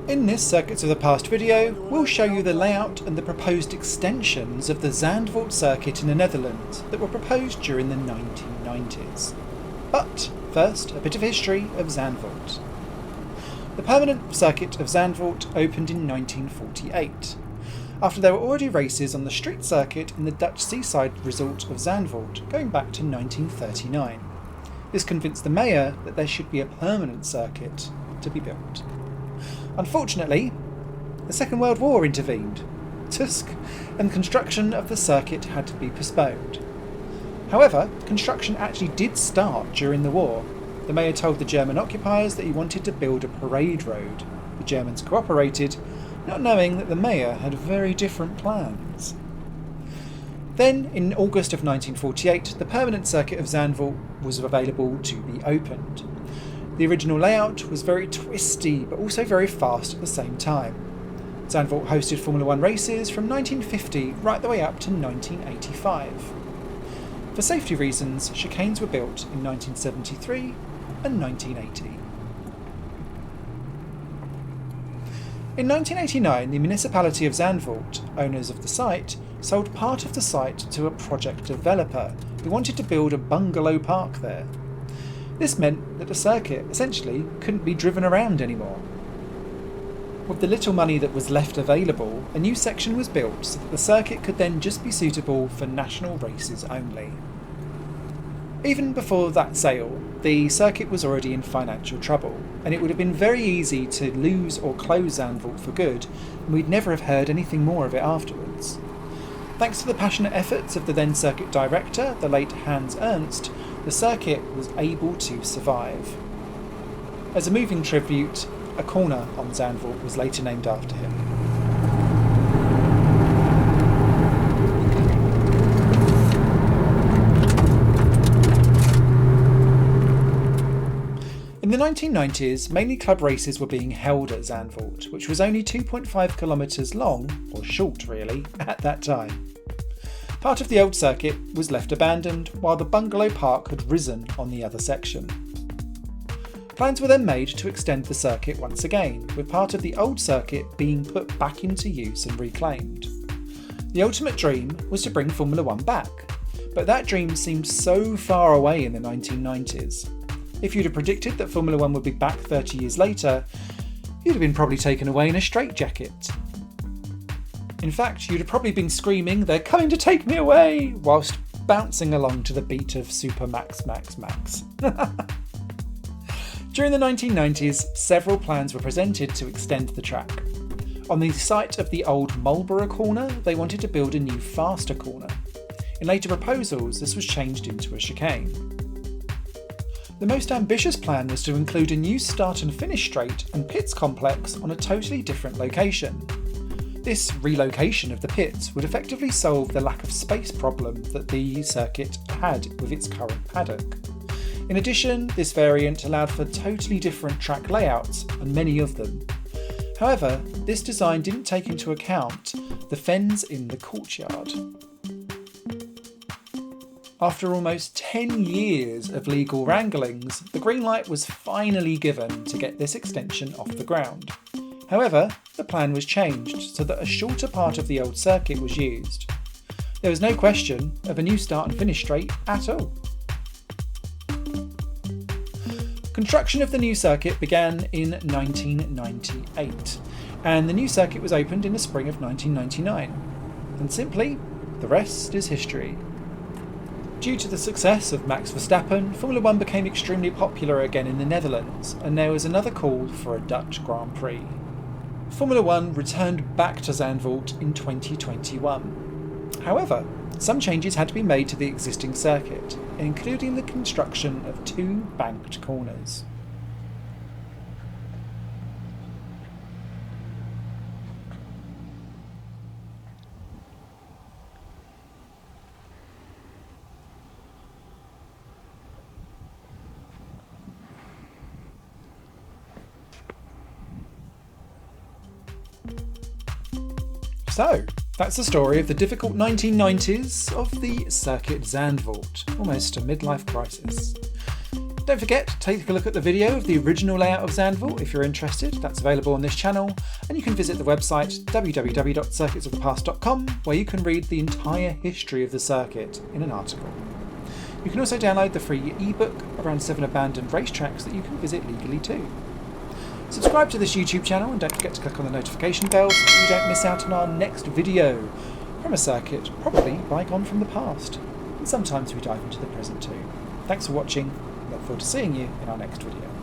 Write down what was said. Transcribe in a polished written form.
In this Circuits of the Past video, we'll show you the layout and the proposed extensions of the Zandvoort circuit in the Netherlands that were proposed during the 1990s. But first, a bit of history of Zandvoort. The permanent circuit of Zandvoort opened in 1948, after there were already races on the street circuit in the Dutch seaside resort of Zandvoort going back to 1939. This convinced the mayor that there should be a permanent circuit to be built. Unfortunately, the Second World War intervened, Tusk, and construction of the circuit had to be postponed. However, construction actually did start during the war. The mayor told the German occupiers that he wanted to build a parade road. The Germans cooperated, not knowing that the mayor had very different plans. Then, in August of 1948, the permanent circuit of Zandvoort was available to be opened. The original layout was very twisty, but also very fast at the same time. Zandvoort hosted Formula 1 races from 1950 right the way up to 1985. For safety reasons, chicanes were built in 1973 and 1980. In 1989, the municipality of Zandvoort, owners of the site, sold part of the site to a project developer who wanted to build a bungalow park there. This meant that the circuit essentially couldn't be driven around anymore. With the little money that was left available, a new section was built so that the circuit could then just be suitable for national races only. Even before that sale, the circuit was already in financial trouble, and it would have been very easy to lose or close Zandvoort for good, and we'd never have heard anything more of it afterwards. Thanks to the passionate efforts of the then circuit director, the late Hans Ernst, the circuit was able to survive. As a moving tribute, a corner on Zandvoort was later named after him. In the 1990s, mainly club races were being held at Zandvoort, which was only 2.5 kilometres long, or short really, at that time. Part of the old circuit was left abandoned, while the bungalow park had risen on the other section. Plans were then made to extend the circuit once again, with part of the old circuit being put back into use and reclaimed. The ultimate dream was to bring Formula 1 back, but that dream seemed so far away in the 1990s. If you'd have predicted that Formula 1 would be back 30 years later, you'd have been probably taken away in a straitjacket. In fact, you'd have probably been screaming, "They're coming to take me away!" whilst bouncing along to the beat of Super Max Max Max. During the 1990s, several plans were presented to extend the track. On the site of the old Marlborough corner, they wanted to build a new faster corner. In later proposals, this was changed into a chicane. The most ambitious plan was to include a new start and finish straight and pits complex on a totally different location. This relocation of the pits would effectively solve the lack of space problem that the circuit had with its current paddock. In addition, this variant allowed for totally different track layouts, and many of them. However, this design didn't take into account the fens in the courtyard. After almost 10 years of legal wranglings, the green light was finally given to get this extension off the ground. However, the plan was changed so that a shorter part of the old circuit was used. There was no question of a new start and finish straight at all. Construction of the new circuit began in 1998, and the new circuit was opened in the spring of 1999. And simply, the rest is history. Due to the success of Max Verstappen, Formula 1 became extremely popular again in the Netherlands, and there was another call for a Dutch Grand Prix. Formula 1 returned back to Zandvoort in 2021. However, some changes had to be made to the existing circuit, including the construction of 2 banked corners. So, that's the story of the difficult 1990s of the Circuit Zandvoort, almost a midlife crisis. Don't forget to take a look at the video of the original layout of Zandvoort if you're interested. That's available on this channel, and you can visit the website www.circuitsofthepast.com where you can read the entire history of the circuit in an article. You can also download the free ebook around 7 abandoned racetracks that you can visit legally too. Subscribe to this YouTube channel and don't forget to click on the notification bell so that you don't miss out on our next video from a circuit probably bygone from the past. And sometimes we dive into the present too. Thanks for watching. Look forward to seeing you in our next video.